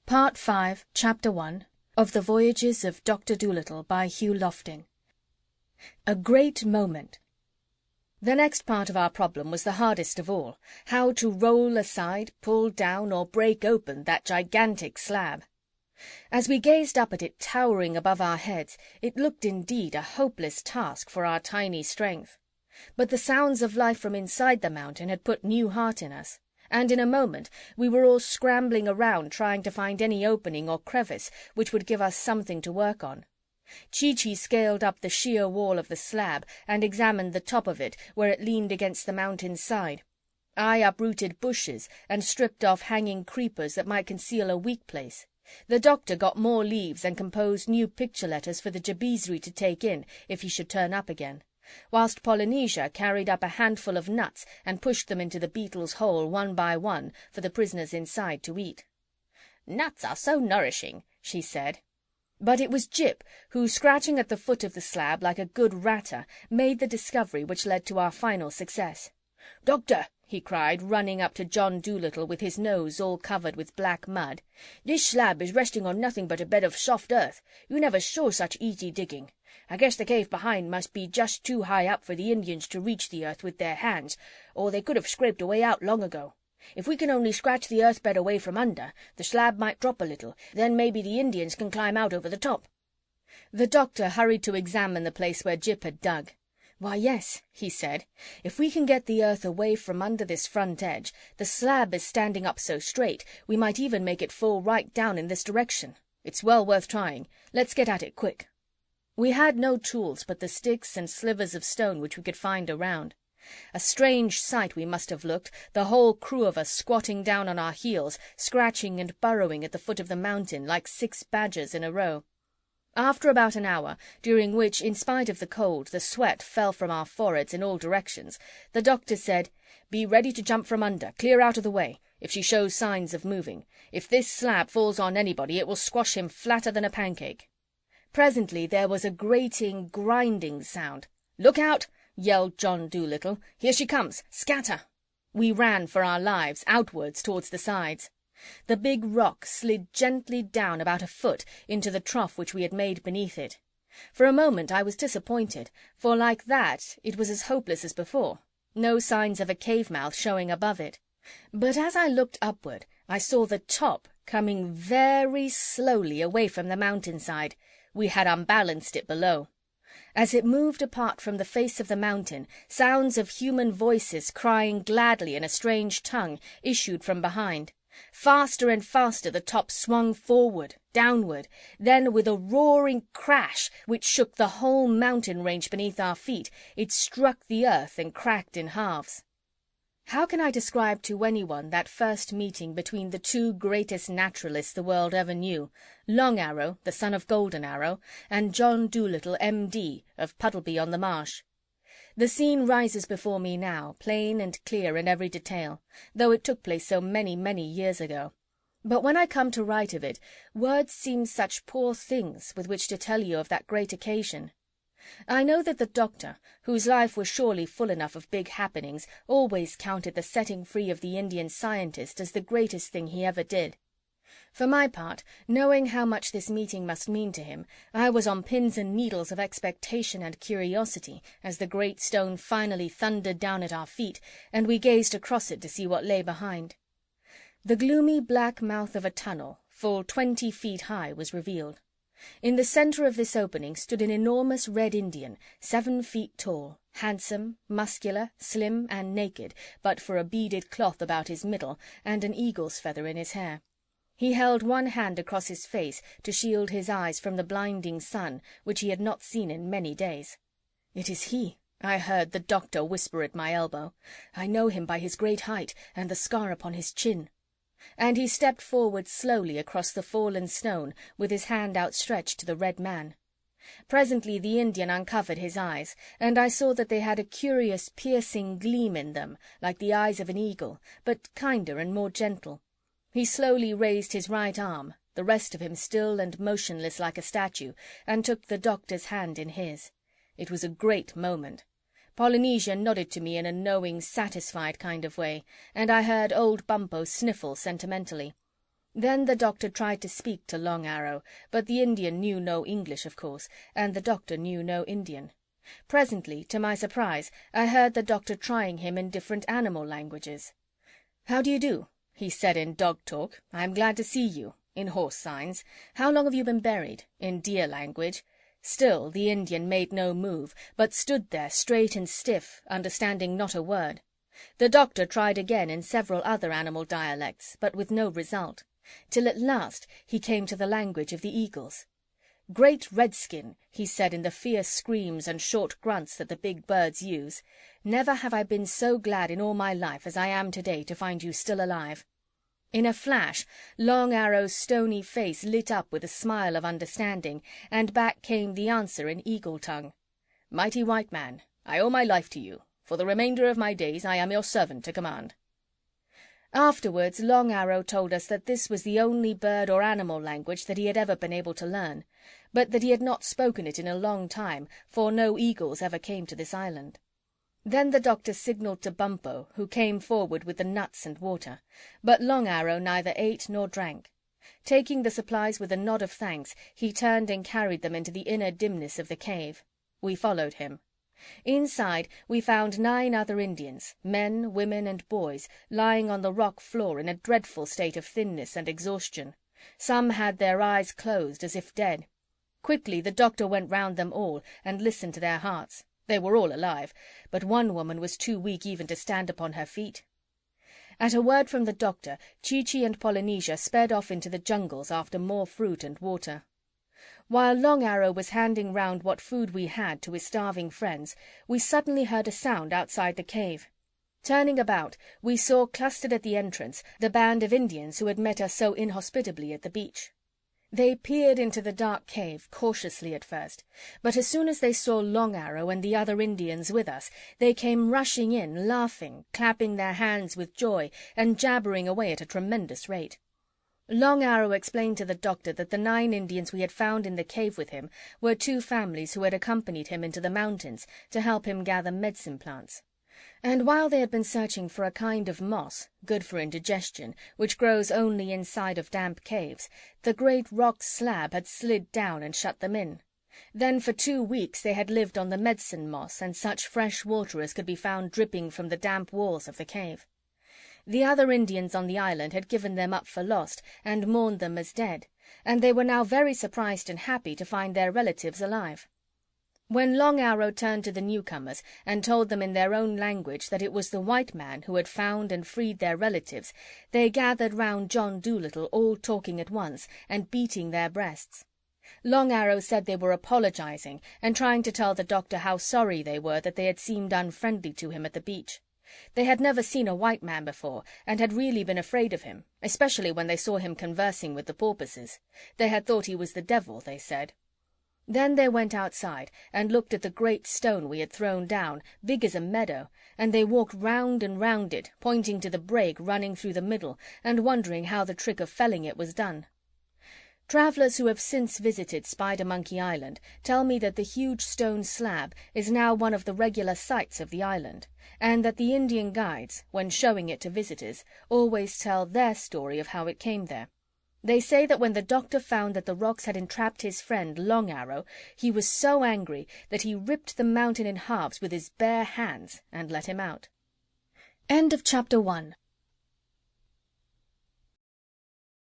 Part 5, Chapter 1 of The Voyages of Dr. Dolittle by Hugh Lofting. A Great Moment. The next part of our problem was the hardest of all, how to roll aside, pull down, or break open that gigantic slab. As we gazed up at it towering above our heads, it looked indeed a hopeless task for our tiny strength. But the sounds of life from inside the mountain had put new heart in us, and in a moment we were all scrambling around trying to find any opening or crevice which would give us something to work on. Chee-Chee scaled up the sheer wall of the slab and examined the top of it where it leaned against the mountain's side. I uprooted bushes and stripped off hanging creepers that might conceal a weak place. The doctor got more leaves and composed new picture letters for the Jabizri to take in if he should turn up again, whilst Polynesia carried up a handful of nuts and pushed them into the beetle's hole one by one for the prisoners inside to eat. "Nuts are so nourishing," she said. But it was Jip who, scratching at the foot of the slab like a good ratter, made the discovery which led to our final success. "Doctor," he cried, running up to John Dolittle with his nose all covered with black mud, "this slab is resting on nothing but a bed of soft earth. You never saw such easy digging. I guess the cave behind must be just too high up for the Indians to reach the earth with their hands, or they could have scraped a way out long ago. If we can only scratch the earth bed away from under, the slab might drop a little, then maybe the Indians can climb out over the top." The doctor hurried to examine the place where Jip had dug. "Why, yes," he said, "if we can get the earth away from under this front edge, the slab is standing up so straight, we might even make it fall right down in this direction. It's well worth trying. Let's get at it quick." We had no tools but the sticks and slivers of stone which we could find around. A strange sight we must have looked, the whole crew of us squatting down on our heels, scratching and burrowing at the foot of the mountain like 6 badgers in a row. After about an hour, during which, in spite of the cold, the sweat fell from our foreheads in all directions, the doctor said, "Be ready to jump from under, clear out of the way, if she shows signs of moving. If this slab falls on anybody, it will squash him flatter than a pancake." Presently there was a grating, grinding sound. "Look out!" yelled John Dolittle. "Here she comes! Scatter!" We ran for our lives, outwards towards the sides. The big rock slid gently down about a foot into the trough which we had made beneath it. For a moment I was disappointed, for like that it was as hopeless as before, no signs of a cave mouth showing above it. But as I looked upward, I saw the top coming very slowly away from the mountainside. We had unbalanced it below. As it moved apart from the face of the mountain, sounds of human voices crying gladly in a strange tongue issued from behind. Faster and faster the top swung forward, downward, then with a roaring crash which shook the whole mountain range beneath our feet, it struck the earth and cracked in halves. How can I describe to anyone that first meeting between the two greatest naturalists the world ever knew, Long Arrow, the son of Golden Arrow, and John Dolittle, M.D., of Puddleby on the Marsh? The scene rises before me now, plain and clear in every detail, though it took place so many, many years ago. But when I come to write of it, words seem such poor things with which to tell you of that great occasion. I know that the doctor, whose life was surely full enough of big happenings, always counted the setting free of the Indian scientist as the greatest thing he ever did. For my part, knowing how much this meeting must mean to him, I was on pins and needles of expectation and curiosity as the great stone finally thundered down at our feet, and we gazed across it to see what lay behind. The gloomy black mouth of a tunnel, full 20 feet high, was revealed. In the centre of this opening stood an enormous red Indian, 7 feet tall, handsome, muscular, slim, and naked, but for a beaded cloth about his middle and an eagle's feather in his hair. He held one hand across his face to shield his eyes from the blinding sun, which he had not seen in many days. "It is he," I heard the doctor whisper at my elbow. "I know him by his great height and the scar upon his chin." And he stepped forward slowly across the fallen stone, with his hand outstretched to the red man. Presently the Indian uncovered his eyes, and I saw that they had a curious piercing gleam in them, like the eyes of an eagle, but kinder and more gentle. He slowly raised his right arm, the rest of him still and motionless like a statue, and took the doctor's hand in his. It was a great moment. Polynesia nodded to me in a knowing, satisfied kind of way, and I heard old Bumpo sniffle sentimentally. Then the doctor tried to speak to Long Arrow, but the Indian knew no English, of course, and the doctor knew no Indian. Presently, to my surprise, I heard the doctor trying him in different animal languages. "How do you do?" he said in dog talk. "I'm glad to see you," in horse signs. "How long have you been buried?" in deer language. Still the Indian made no move, but stood there straight and stiff, understanding not a word. The doctor tried again in several other animal dialects, but with no result, till at last he came to the language of the eagles. "Great Redskin," he said in the fierce screams and short grunts that the big birds use, "never have I been so glad in all my life as I am today to find you still alive." In a flash, Long Arrow's stony face lit up with a smile of understanding, and back came the answer in eagle tongue. "Mighty white man, I owe my life to you. For the remainder of my days I am your servant to command." Afterwards Long Arrow told us that this was the only bird or animal language that he had ever been able to learn, but that he had not spoken it in a long time, for no eagles ever came to this island. Then the doctor signalled to Bumpo, who came forward with the nuts and water, but Long Arrow neither ate nor drank. Taking the supplies with a nod of thanks, he turned and carried them into the inner dimness of the cave. We followed him. Inside we found 9 other Indians, men, women, and boys, lying on the rock floor in a dreadful state of thinness and exhaustion. Some had their eyes closed as if dead. Quickly the doctor went round them all and listened to their hearts. They were all alive, but one woman was too weak even to stand upon her feet. At a word from the doctor, Chi-Chi and Polynesia sped off into the jungles after more fruit and water. While Long Arrow was handing round what food we had to his starving friends, we suddenly heard a sound outside the cave. Turning about, we saw clustered at the entrance the band of Indians who had met us so inhospitably at the beach. They peered into the dark cave cautiously at first, but as soon as they saw Long Arrow and the other Indians with us, they came rushing in, laughing, clapping their hands with joy, and jabbering away at a tremendous rate. Long Arrow explained to the doctor that the 9 Indians we had found in the cave with him were 2 families who had accompanied him into the mountains to help him gather medicine plants. And while they had been searching for a kind of moss, good for indigestion, which grows only inside of damp caves, the great rock slab had slid down and shut them in. Then for 2 weeks they had lived on the medicine moss and such fresh water as could be found dripping from the damp walls of the cave. The other Indians on the island had given them up for lost and mourned them as dead, and they were now very surprised and happy to find their relatives alive. When Long Arrow turned to the newcomers and told them in their own language that it was the white man who had found and freed their relatives, they gathered round John Dolittle, all talking at once and beating their breasts. Long Arrow said they were apologizing and trying to tell the doctor how sorry they were that they had seemed unfriendly to him at the beach. They had never seen a white man before, and had really been afraid of him, especially when they saw him conversing with the porpoises. They had thought he was the devil, they said. Then they went outside and looked at the great stone we had thrown down, big as a meadow, and they walked round and round it, pointing to the break running through the middle, and wondering how the trick of felling it was done. Travellers who have since visited Spidermonkey Island tell me that the huge stone slab is now one of the regular sights of the island, and that the Indian guides, when showing it to visitors, always tell their story of how it came there. They say that when the doctor found that the rocks had entrapped his friend Long Arrow, he was so angry that he ripped the mountain in halves with his bare hands and let him out. End of chapter 1.